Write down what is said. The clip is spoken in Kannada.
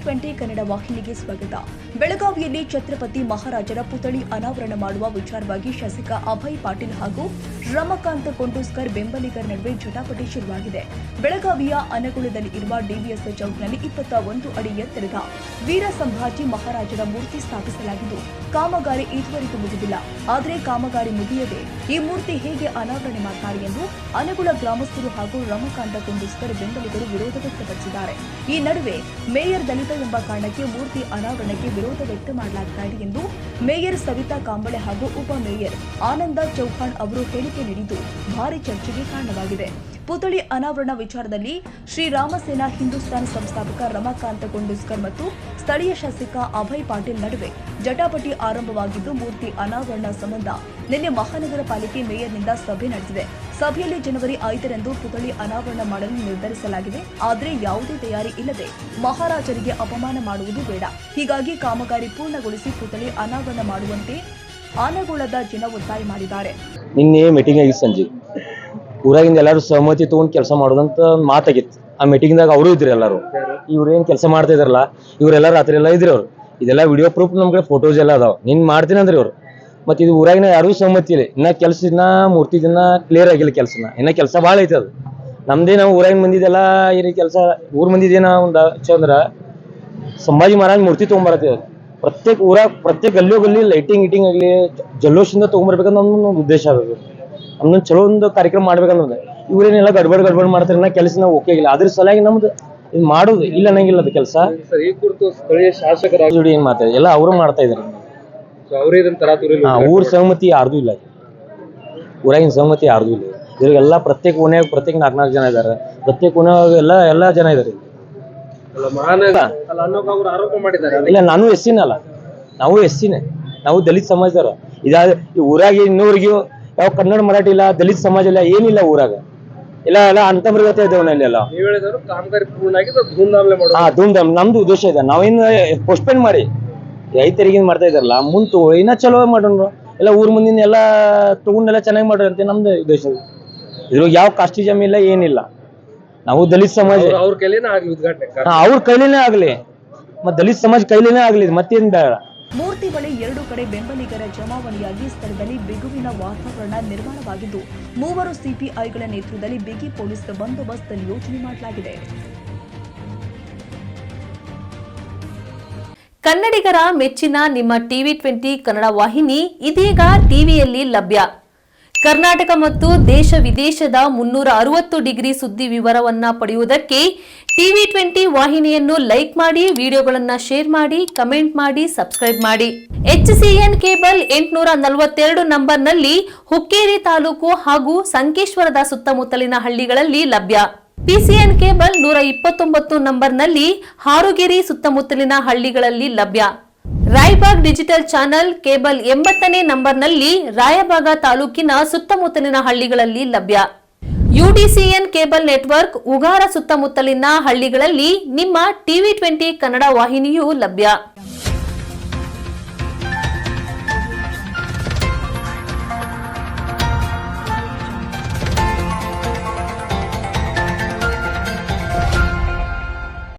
ಟಿವಿ20 ಕನ್ನಡ ವಾಹಿನಿಗೆ ಸ್ವಾಗತ. ಬೆಳಗಾವಿಯಲ್ಲಿ ಛತ್ರಪತಿ ಮಹಾರಾಜರ ಪುತ್ಥಳಿ ಅನಾವರಣ ಮಾಡುವ ವಿಚಾರವಾಗಿ ಶಾಸಕ ಅಭಯ್ ಪಾಟೀಲ್ ಹಾಗೂ ರಮಾಕಾಂತ್ ಕೊಂಡೂಸ್ಕರ್ ಬೆಂಬಲಿಗರ ನಡುವೆ ಜಟಾಪಟಿ ಶುರುವಾಗಿದೆ. ಬೆಳಗಾವಿಯ ಅನಗುಳದಲ್ಲಿ ಇರುವ ಡಿವಿಎಸ್ ಚೌಕ್ನಲ್ಲಿ 21 ಅಡಿ ಎತ್ತರದ ವೀರ ಸಂಭಾಜಿ ಮಹಾರಾಜರ ಮೂರ್ತಿ ಸ್ಥಾಪಿಸಲಾಗಿದ್ದು, ಕಾಮಗಾರಿ ಇದುವರೆಗೂ ಮುಗಿದಿಲ್ಲ. ಆದರೆ ಕಾಮಗಾರಿ ಮುಗಿಯದೆ ಈ ಮೂರ್ತಿ ಹೇಗೆ ಅನಾವರಣೆ ಮಾಡ್ತಾರೆ ಎಂದು ಅನಗುಳ ಗ್ರಾಮಸ್ಥರು ಹಾಗೂ ರಮಾಕಾಂತ್ ಕೊಂಡೂಸ್ಕರ್ ಬೆಂಬಲಿಗರು ವಿರೋಧ ವ್ಯಕ್ತಪಡಿಸಿದ್ದಾರೆ. ಈ ನಡುವೆ ಮೇಯರ್ ದಲಿತ ಎಂಬ ಕಾರಣಕ್ಕೆ ಮೂರ್ತಿ ಅನಾವರಣಕ್ಕೆ ವಿರೋಧ ವ್ಯಕ್ತ ಮಾಡಲಾಗ್ತಾ ಇದೆ ಎಂದು ಮೇಯರ್ ಸವಿತಾ ಕಾಂಬಳೆ ಹಾಗೂ ಉಪ ಮೇಯರ್ ಆನಂದ ಚೌಹಾಣ್ ಅವರು ಹೇಳಿಕೆ ನೀಡಿದ್ದು ಭಾರಿ ಚರ್ಚೆಗೆ ಕಾರಣವಾಗಿದೆ. ಪುತ್ಥಳಿ ಅನಾವರಣ ವಿಚಾರದಲ್ಲಿ ಶ್ರೀರಾಮಸೇನಾ ಹಿಂದೂಸ್ತಾನ್ ಸಂಸ್ಥಾಪಕ ರಮಾಕಾಂತ್ ಕೊಂಡೂಸ್ಕರ್ ಮತ್ತು ಸ್ಥಳೀಯ ಶಾಸಕ ಅಭಯ್ ಪಾಟೀಲ್ ನಡುವೆ ಜಟಾಪಟಿ ಆರಂಭವಾಗಿದ್ದು, ಮೂರ್ತಿ ಅನಾವರಣ ಸಂಬಂಧ ನಿನ್ನೆ ಮಹಾನಗರ ಪಾಲಿಕೆ ಮೇಯರ್ನಿಂದ ಸಭೆ ನಡೆದಿದೆ. ಸಭೆಯಲ್ಲಿ ಜನವರಿ 5ರಂದು ಪುತ್ಥಳಿ ಅನಾವರಣ ಮಾಡಲು ನಿರ್ಧರಿಸಲಾಗಿದೆ. ಆದರೆ ಯಾವುದೇ ತಯಾರಿ ಇಲ್ಲದೆ ಮಹಾರಾಜರಿಗೆ ಅಪಮಾನ ಮಾಡುವುದು ಬೇಡ. ಹೀಗಾಗಿ ಕಾಮಗಾರಿ ಪೂರ್ಣಗೊಳಿಸಿ ಪುತ್ಥಳಿ ಅನಾವರಣ ಮಾಡುವಂತೆ ಆನಗೋಳದ ಜನ ಒತ್ತಾಯ ಮಾಡಿದ್ದಾರೆ. ನಿನ್ನೆ ಮೀಟಿಂಗ್ ಆಗಿ ಸಂಜೆ ಊರಾಗಿಂದ ಎಲ್ಲರೂ ಸಹಮತಿ ತಗೊಂಡು ಕೆಲಸ ಮಾಡೋದಂತ ಮಾತಾಗಿತ್ತು. ಆ ಮೀಟಿಂಗ್ದಾಗ ಅವರು ಇದ್ರಿ, ಎಲ್ಲರೂ ಇವ್ರೇನ್ ಕೆಲಸ ಮಾಡ್ತಾ ಇದ್ರಲ್ಲ ಇವರೆಲ್ಲ ರಾತ್ರಿ ಎಲ್ಲ ಇದ್ರಿ. ಅವ್ರು ಇದೆಲ್ಲ ವಿಡಿಯೋ ಪ್ರೂಫ್ ನಮ್ಗೆ ಫೋಟೋಸ್ ಎಲ್ಲ ಅದಾವ. ನಿನ್ ಮಾಡ್ತೀನಿ ಅಂದ್ರಿ ಅವ್ರು. ಮತ್ತೆ ಇದು ಊರಾಗಿನ ಯಾರಿಗೂ ಸಹಮತಿ ಇಲ್ಲ. ಇನ್ನ ಕೆಲಸ ಇನ್ನ ಮೂರ್ತಿ ದಿನ ಕ್ಲಿಯರ್ ಆಗಿಲ್ಲ. ಕೆಲಸನ ಇನ್ನ ಕೆಲಸ ಭಾಳ ಐತೆ. ಅದು ನಮ್ದೇ ನಾವು ಊರಾಗಿನ ಮಂದಿದೆಲ್ಲ ಈ ಕೆಲಸ ಊರ್ ಮಂದಿದೇನ ಒಂದು ಅಂದ್ರ ಸಂಭಾಜಿ ಮಹಾರಾಜ್ ಮೂರ್ತಿ ತಗೊಂಡ್ಬರತ್ತೀವಿ. ಪ್ರತ್ಯೇಕ ಊರಾಗ ಪ್ರತ್ಯೇಕ ಗಲ್ಲಿ ಲೈಟಿಂಗ್ ಗಿಟಿಂಗ್ ಆಗಲಿ ಜಲ್ലോಷಿಂದ ತಗೊಂಡ್ಬರ್ಬೇಕಂತ ನಮ್ದು ಉದ್ದೇಶ ಆಗೋದು. ನಮ್ದೊಂದು ಚಲೋ ಒಂದು ಕಾರ್ಯಕ್ರಮ ಮಾಡ್ಬೇಕನ್ನೋದು. ಇವ್ರೇನೆಲ್ಲ ಗಡ್ಬಡ್ ಮಾಡ್ತಾರೆ. ಇನ್ನ ಕೆಲಸ ನಾವು ಓಕೆ ಆಗಿಲ್ಲ. ಅದ್ರ ಸಲುವಾಗಿ ನಮ್ದು ಇದು ಮಾಡೋದು ಇಲ್ಲ ಅನ್ನಂಗಿಲ್ಲ. ಅದು ಕೆಲಸ ಈ ಕುರಿತು ಸ್ಥಳೀಯ ಶಾಸಕರ ಏನ್ ಮಾತಾಡಿ ಎಲ್ಲ ಅವರು ಮಾಡ್ತಾ ಇದಾರೆ. ಊರ್ ಸಹಮತಿ ಯಾರ್ದು ಇಲ್ಲ. ಊರಾಗಿನ ಸಹಮತಿ ಯಾರ್ದು ಇಲ್ಲ. ಇವ್ರಿಗೆಲ್ಲ ಪ್ರತ್ಯೇಕ ಓನ್ಯಾಗ ಪ್ರತ್ಯೇಕ 4 ಜನ ಇದಾರೆ. ಪ್ರತ್ಯೇಕ ಓನ್ಯಾಗ ಎಲ್ಲ ಜನ ಇದಾರೆ. ಇಲ್ಲ, ನಾನು ಎಸ್ಸಿನಲ್ಲ, ನಾವು ಎಸ್ಸಿನೇ. ನಾವು ದಲಿತ ಸಮಾಜದವ್ರ. ಇದಾದ ಊರಾಗ ಇನ್ನೂರಿಗೂ ಯಾವ ಕನ್ನಡ ಮರಾಠಿ ಇಲ್ಲ, ದಲಿತ ಸಮಾಜ ಇಲ್ಲ, ಏನಿಲ್ಲ ಊರಾಗ. ಎಲ್ಲ ಅಂತರ್ಗತ ಇದ್ದೇವೆ. ಎಲ್ಲ ಧೂಮ್ಧಾಮ್ ನಮ್ದು ಉದ್ದೇಶ ಇದೆ. ನಾವೇನು ಪೋಸ್ಟ್ಪೋನ್ ಮಾಡಿ ರೈತರಿಗೆ ಮಾಡ್ತಾ ಇದಾರಲ್ಲ, ಮುಂತು ಇನ್ನ ಚಲೋ ಮಾಡೋಣ. ಎಲ್ಲ ಊರ್ ಮುಂದಿನ ಎಲ್ಲ ತಗೊಂಡೆಲ್ಲ ಚೆನ್ನಾಗಿ ಮಾಡ್ರಿ ಅಂತ ನಮ್ದು ಉದ್ದೇಶ. ಇದ್ರಾಗ ಯಾವ ಕಾಸ್ಟಿಜಮ್ ಇಲ್ಲ, ಏನಿಲ್ಲ. ನಾವು ದಲಿತ ಸಮಾಜ ಅವ್ರ ಕೈಲೇನೆ ಆಗ್ಲಿ, ಮತ್ತೆ ದಲಿತ ಸಮಾಜ ಕೈಲೇನೆ ಆಗ್ಲಿ, ಮತ್ತೇನ್ ಬೇಡ. ಮೂರ್ತಿ ಬಳಿ 2 ಕಡೆ ಬೆಂಬಲಿಗರ ಜಮಾವಣೆಯಾಗಿ ಸ್ಥಳದಲ್ಲಿ ಬಿಗುವಿನ ವಾತಾವರಣ ನಿರ್ಮಾಣವಾಗಿದ್ದು, 3 ಸಿಪಿಐಗಳ ನೇತೃತ್ವದಲ್ಲಿ ಬಿಗಿ ಪೊಲೀಸ್ ಬಂದೋಬಸ್ತ್ ನಿಯೋಜನೆ ಮಾಡಲಾಗಿದೆ. ಕನ್ನಡಿಗರ ಮೆಚ್ಚಿನ ನಿಮ್ಮ ಟಿವಿ20 ಕನ್ನಡ ವಾಹಿನಿ ಇದೀಗ ಟಿವಿಯಲ್ಲಿ ಲಭ್ಯ. ಕರ್ನಾಟಕ ಮತ್ತು ದೇಶ ವಿದೇಶದ 360 ಡಿಗ್ರಿ ಸುದ್ದಿ ವಿವರವನ್ನ ಪಡೆಯುವುದಕ್ಕೆ ಟಿವಿ20 ವಾಹಿನಿಯನ್ನು ಲೈಕ್ ಮಾಡಿ, ವಿಡಿಯೋಗಳನ್ನು ಶೇರ್ ಮಾಡಿ, ಕಮೆಂಟ್ ಮಾಡಿ, ಸಬ್ಸ್ಕ್ರೈಬ್ ಮಾಡಿ. HCN ಕೇಬಲ್ 842 ನಂಬರ್ನಲ್ಲಿ ಹುಕ್ಕೇರಿ ತಾಲೂಕು ಹಾಗೂ ಸಂಕೇಶ್ವರದ ಸುತ್ತಮುತ್ತಲಿನ ಹಳ್ಳಿಗಳಲ್ಲಿ ಲಭ್ಯ. PCN ಕೇಬಲ್ 129 ನಂಬರ್ನಲ್ಲಿ ಹಾರುಗೆರೆ ಸುತ್ತಮುತ್ತಲಿನ ಹಳ್ಳಿಗಳಲ್ಲಿ ಲಭ್ಯ. ರಾಯಬಾಗ್ ಡಿಜಿಟಲ್ ಚಾನೆಲ್ ಕೇಬಲ್ 80ನೇ ನಂಬರ್ನಲ್ಲಿ ರಾಯಬಾಗ ತಾಲೂಕಿನ ಸುತ್ತಮುತ್ತಲಿನ ಹಳ್ಳಿಗಳಲ್ಲಿ ಲಭ್ಯ. UDCN ಕೇಬಲ್ ನೆಟ್ವರ್ಕ್ ಉಗಾರ ಸುತ್ತಮುತ್ತಲಿನ ಹಳ್ಳಿಗಳಲ್ಲಿ ನಿಮ್ಮ ಟಿವಿ20 ಕನ್ನಡ ವಾಹಿನಿಯೂ ಲಭ್ಯ.